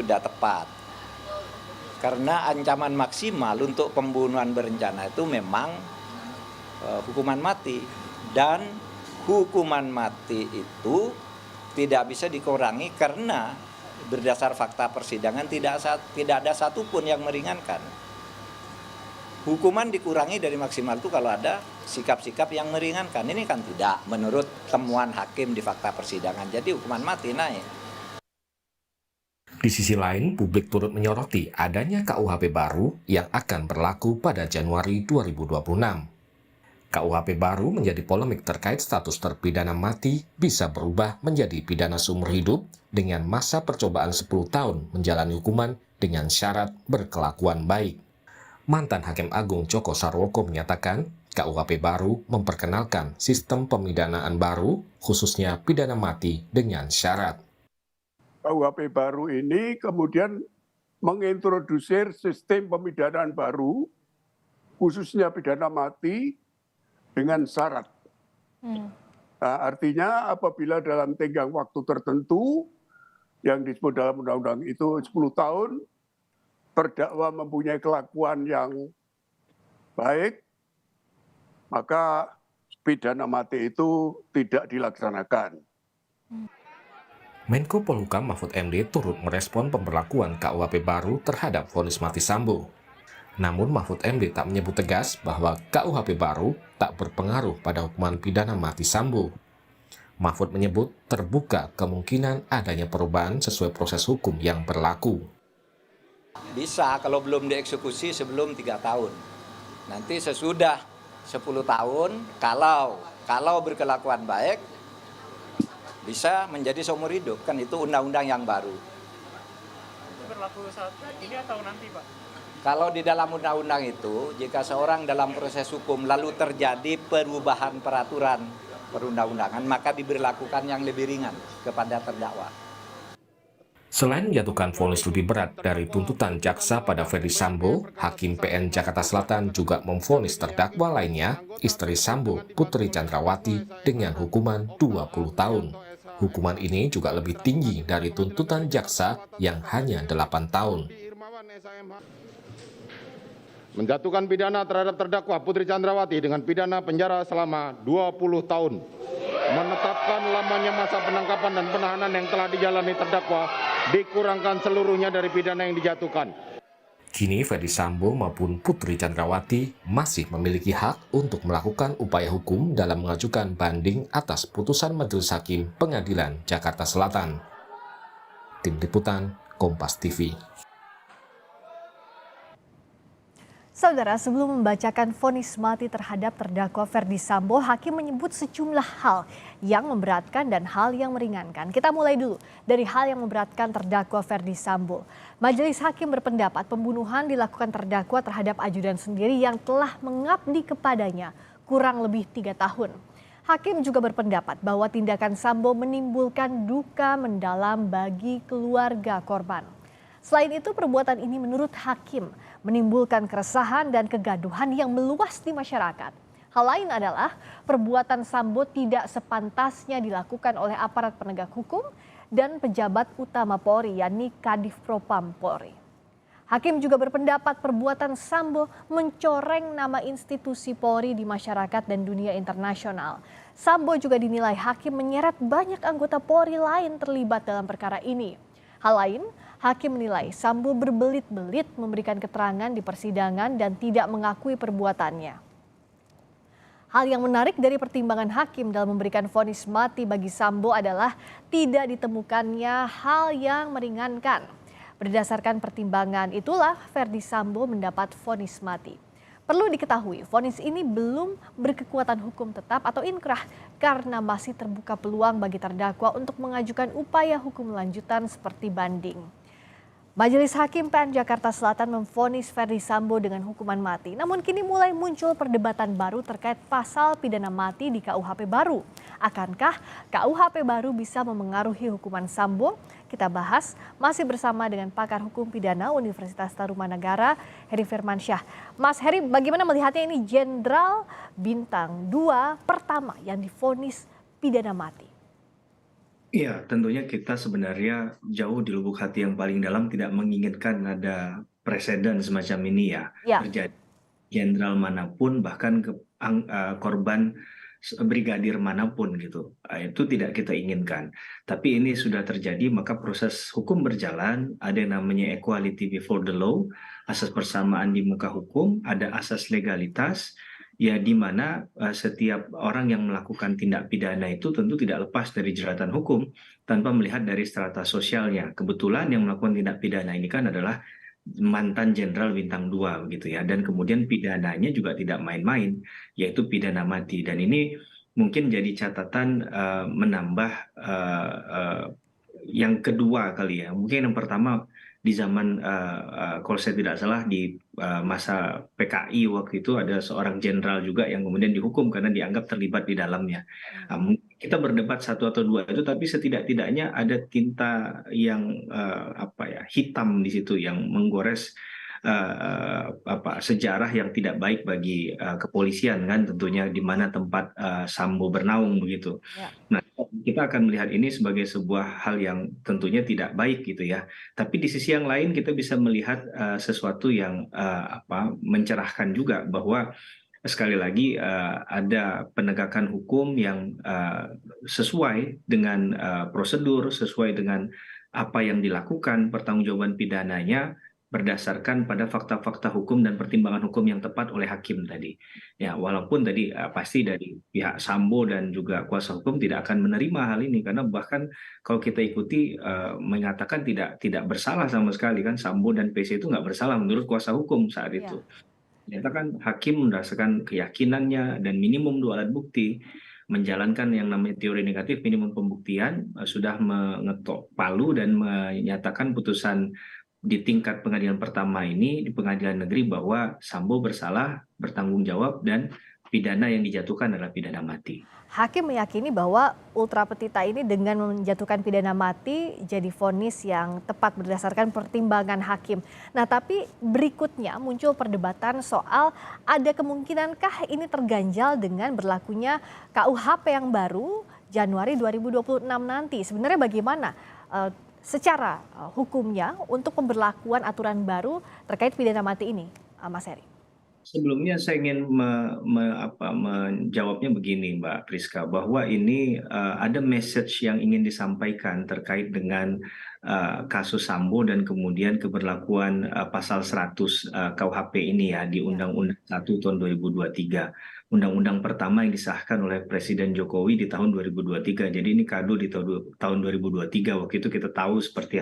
sudah tepat. Karena ancaman maksimal untuk pembunuhan berencana itu memang hukuman mati. Dan hukuman mati itu tidak bisa dikurangi karena berdasar fakta persidangan tidak ada satupun yang meringankan. Hukuman dikurangi dari maksimal itu kalau ada sikap-sikap yang meringankan. Ini kan tidak menurut temuan hakim di fakta persidangan. Jadi hukuman mati naik. Di sisi lain, publik turut menyoroti adanya KUHP baru yang akan berlaku pada Januari 2026. KUHP baru menjadi polemik terkait status terpidana mati bisa berubah menjadi pidana seumur hidup dengan masa percobaan 10 tahun menjalani hukuman dengan syarat berkelakuan baik. Mantan Hakim Agung Djoko Sarwoko menyatakan KUHP baru memperkenalkan sistem pemidanaan baru, khususnya pidana mati dengan syarat. KUHP baru ini kemudian mengintrodusir sistem pemidanaan baru, khususnya pidana mati dengan syarat. Nah, artinya apabila dalam tenggang waktu tertentu yang disebut dalam undang-undang itu 10 tahun, terdakwa mempunyai kelakuan yang baik, maka pidana mati itu tidak dilaksanakan. Menko Polhukam Mahfud MD turut merespon pemberlakuan KUHP baru terhadap vonis mati Sambo. Namun Mahfud MD tak menyebut tegas bahwa KUHP baru tak berpengaruh pada hukuman pidana mati Sambo. Mahfud menyebut terbuka kemungkinan adanya perubahan sesuai proses hukum yang berlaku. Bisa kalau belum dieksekusi sebelum 3 tahun. Nanti sesudah 10 tahun kalau berkelakuan baik bisa menjadi seumur hidup. Kan itu undang-undang yang baru. Itu berlaku saat ini atau nanti, Pak? Kalau di dalam undang-undang itu, jika seorang dalam proses hukum lalu terjadi perubahan peraturan perundang-undangan, maka diberlakukan yang lebih ringan kepada terdakwa. Selain menjatuhkan vonis lebih berat dari tuntutan jaksa pada Ferdy Sambo, Hakim PN Jakarta Selatan juga memvonis terdakwa lainnya, istri Sambo, Putri Chandrawati, dengan hukuman 20 tahun. Hukuman ini juga lebih tinggi dari tuntutan jaksa yang hanya 8 tahun. Menjatuhkan pidana terhadap terdakwa Putri Chandrawati dengan pidana penjara selama 20 tahun. Menetapkan lamanya masa penangkapan dan penahanan yang telah dijalani terdakwa dikurangkan seluruhnya dari pidana yang dijatuhkan. Kini Ferdy Sambo maupun Putri Chandrawati masih memiliki hak untuk melakukan upaya hukum dalam mengajukan banding atas putusan Majelis Hakim Pengadilan Jakarta Selatan. Tim Liputan Kompas TV. Saudara, sebelum membacakan vonis mati terhadap terdakwa Ferdy Sambo, hakim menyebut sejumlah hal yang memberatkan dan hal yang meringankan. Kita mulai dulu dari hal yang memberatkan terdakwa Ferdy Sambo. Majelis hakim berpendapat pembunuhan dilakukan terdakwa terhadap ajudan sendiri yang telah mengabdi kepadanya kurang lebih 3 tahun. Hakim juga berpendapat bahwa tindakan Sambo menimbulkan duka mendalam bagi keluarga korban. Selain itu, perbuatan ini menurut hakim menimbulkan keresahan dan kegaduhan yang meluas di masyarakat. Hal lain adalah perbuatan Sambo tidak sepantasnya dilakukan oleh aparat penegak hukum dan pejabat utama Polri, yakni Kadif Propam Polri. Hakim juga berpendapat perbuatan Sambo mencoreng nama institusi Polri di masyarakat dan dunia internasional. Sambo juga dinilai hakim menyeret banyak anggota Polri lain terlibat dalam perkara ini. Hal lain, hakim menilai Sambo berbelit-belit memberikan keterangan di persidangan dan tidak mengakui perbuatannya. Hal yang menarik dari pertimbangan hakim dalam memberikan vonis mati bagi Sambo adalah tidak ditemukannya hal yang meringankan. Berdasarkan pertimbangan itulah Ferdy Sambo mendapat vonis mati. Perlu diketahui, vonis ini belum berkekuatan hukum tetap atau inkrah karena masih terbuka peluang bagi terdakwa untuk mengajukan upaya hukum lanjutan seperti banding. Majelis Hakim PN Jakarta Selatan memvonis Ferdy Sambo dengan hukuman mati. Namun kini mulai muncul perdebatan baru terkait pasal pidana mati di KUHP baru. Akankah KUHP baru bisa memengaruhi hukuman Sambo? Kita bahas masih bersama dengan pakar hukum pidana Universitas Tarumanagara, Heri Firmansyah. Mas Heri, bagaimana melihatnya ini Jenderal Bintang 2 pertama yang divonis pidana mati? Iya, tentunya kita sebenarnya jauh di lubuk hati yang paling dalam tidak menginginkan ada presiden semacam ini ya Ya, terjadi. Jenderal manapun, bahkan korban brigadir manapun gitu. Itu tidak kita inginkan. Tapi ini sudah terjadi, maka proses hukum berjalan, ada yang namanya equality before the law, asas persamaan di muka hukum, ada asas legalitas, ya di mana setiap orang yang melakukan tindak pidana itu tentu tidak lepas dari jeratan hukum tanpa melihat dari strata sosialnya. Kebetulan yang melakukan tindak pidana ini kan adalah mantan jenderal bintang 2 begitu ya, dan kemudian pidananya juga tidak main-main, yaitu pidana mati. Dan ini mungkin jadi catatan menambah yang kedua kali ya. Mungkin yang pertama di zaman kalau saya tidak salah di masa PKI waktu itu ada seorang jenderal juga yang kemudian dihukum karena dianggap terlibat di dalamnya. Kita berdebat satu atau dua itu, tapi setidak-tidaknya ada tinta yang apa ya, hitam di situ yang menggores sejarah yang tidak baik bagi kepolisian kan, tentunya di mana tempat Sambo bernaung begitu. ya. Nah, kita akan melihat ini sebagai sebuah hal yang tentunya tidak baik gitu ya. Tapi di sisi yang lain kita bisa melihat sesuatu yang mencerahkan juga, bahwa sekali lagi ada penegakan hukum yang sesuai dengan prosedur, sesuai dengan apa yang dilakukan, pertanggungjawaban pidananya berdasarkan pada fakta-fakta hukum dan pertimbangan hukum yang tepat oleh hakim tadi. Ya, walaupun tadi pasti dari pihak Sambo dan juga kuasa hukum tidak akan menerima hal ini, karena bahkan kalau kita ikuti mengatakan tidak bersalah sama sekali kan, Sambo dan PC itu nggak bersalah menurut kuasa hukum saat Ya. itu. Ternyata kan hakim berdasarkan keyakinannya dan minimum 2 alat bukti menjalankan yang namanya teori negatif minimum pembuktian, sudah mengetok palu dan menyatakan putusan di tingkat pengadilan pertama ini di pengadilan negeri bahwa Sambo bersalah, bertanggung jawab, dan pidana yang dijatuhkan adalah pidana mati. Hakim meyakini bahwa ultra petita ini dengan menjatuhkan pidana mati jadi vonis yang tepat berdasarkan pertimbangan hakim. Nah, tapi berikutnya muncul perdebatan soal ada kemungkinankah ini terganjal dengan berlakunya KUHP yang baru Januari 2026 nanti. Sebenarnya bagaimana secara hukumnya untuk pemberlakuan aturan baru terkait pidana mati ini, Mas Heri? Sebelumnya saya ingin menjawabnya begini, Mbak Priska, bahwa ini ada message yang ingin disampaikan terkait dengan kasus Sambo dan kemudian keberlakuan pasal 100 KUHP ini ya di Undang-Undang 1 tahun 2023. Undang-undang pertama yang disahkan oleh Presiden Jokowi di tahun 2023. Jadi ini kado di tahun 2023. Waktu itu kita tahu seperti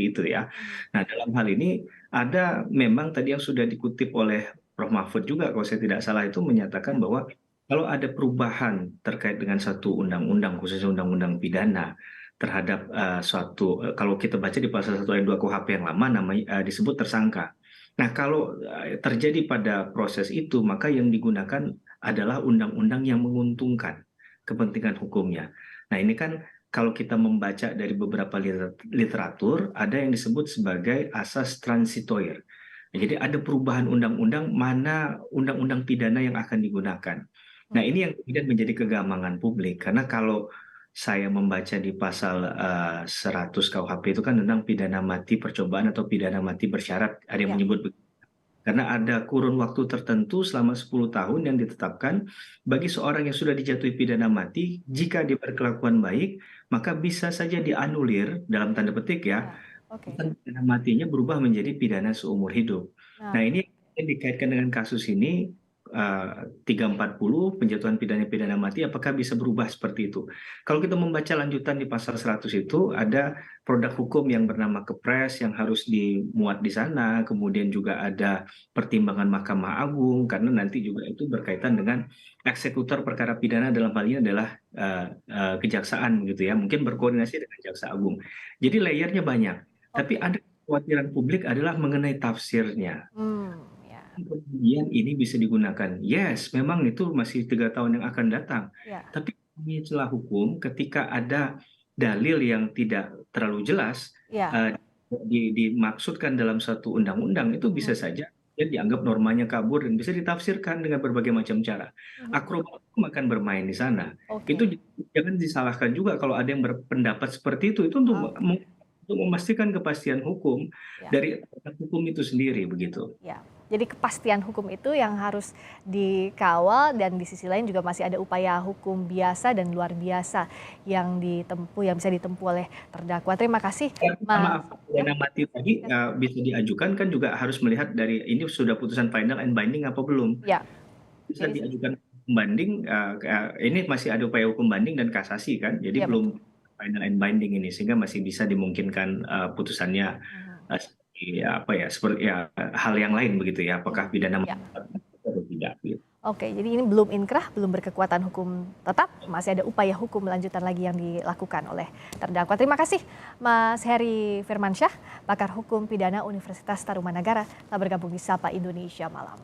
itu ya. Nah, dalam hal ini ada memang tadi yang sudah dikutip oleh Prof. Mahfud juga kalau saya tidak salah itu menyatakan bahwa kalau ada perubahan terkait dengan satu undang-undang, khususnya undang-undang pidana terhadap kalau kita baca di pasal 1 ayat 2 KUHP yang lama namanya disebut tersangka. Nah, kalau terjadi pada proses itu, maka yang digunakan adalah undang-undang yang menguntungkan kepentingan hukumnya. Nah, ini kan kalau kita membaca dari beberapa literatur, ada yang disebut sebagai asas transitoir. Jadi ada perubahan undang-undang, mana undang-undang pidana yang akan digunakan. Nah, ini yang kemudian menjadi kegamangan publik, karena kalau saya membaca di pasal 100 KUHP itu kan tentang pidana mati percobaan atau pidana mati bersyarat, ada yang menyebut begitu. Karena ada kurun waktu tertentu selama 10 tahun yang ditetapkan bagi seorang yang sudah dijatuhi pidana mati, jika diberkelakuan baik, maka bisa saja dianulir, dalam tanda petik ya, pidana matinya berubah menjadi pidana seumur hidup. Nah, ini dikaitkan dengan kasus ini 340 penjatuhan pidana mati, apakah bisa berubah seperti itu? Kalau kita membaca lanjutan di pasal 100 itu ada produk hukum yang bernama kepres yang harus dimuat di sana, kemudian juga ada pertimbangan Mahkamah Agung, karena nanti juga itu berkaitan dengan eksekutor perkara pidana, dalam hal ini adalah kejaksaan gitu ya, mungkin berkoordinasi dengan Jaksa Agung. Jadi layernya banyak, tapi ada kekhawatiran publik adalah mengenai tafsirnya. Kemudian ini bisa digunakan. Yes, memang itu masih 3 tahun yang akan datang. Tapi ini celah hukum ketika ada dalil yang tidak terlalu jelas dimaksudkan dalam satu undang-undang, itu bisa saja kemudian dianggap normanya kabur dan bisa ditafsirkan dengan berbagai macam cara. Akrobat hukum akan bermain di sana. Oke. Itu jangan disalahkan juga kalau ada yang berpendapat seperti itu untuk memastikan kepastian hukum Ya. dari hukum itu sendiri begitu. Ya, jadi kepastian hukum itu yang harus dikawal dan di sisi lain juga masih ada upaya hukum biasa dan luar biasa yang bisa ditempuh oleh terdakwa. Terima kasih, Mas. Maaf, pidana mati tadi bisa diajukan kan juga harus melihat dari ini sudah putusan final and binding apa belum. Ya, Bisa jadi diajukan banding, ini masih ada upaya hukum banding dan kasasi kan, jadi Iya, belum final and binding ini sehingga masih bisa dimungkinkan putusannya seperti apa ya, seperti ya hal yang lain begitu ya, apakah pidana Ya. mati atau tidak. Gitu. Oke, jadi ini belum inkrah, belum berkekuatan hukum tetap, masih ada upaya hukum lanjutan lagi yang dilakukan oleh terdakwa. Terima kasih Mas Heri Firmansyah, pakar hukum pidana Universitas Tarumanagara, telah bergabung di Sapa Indonesia Malam.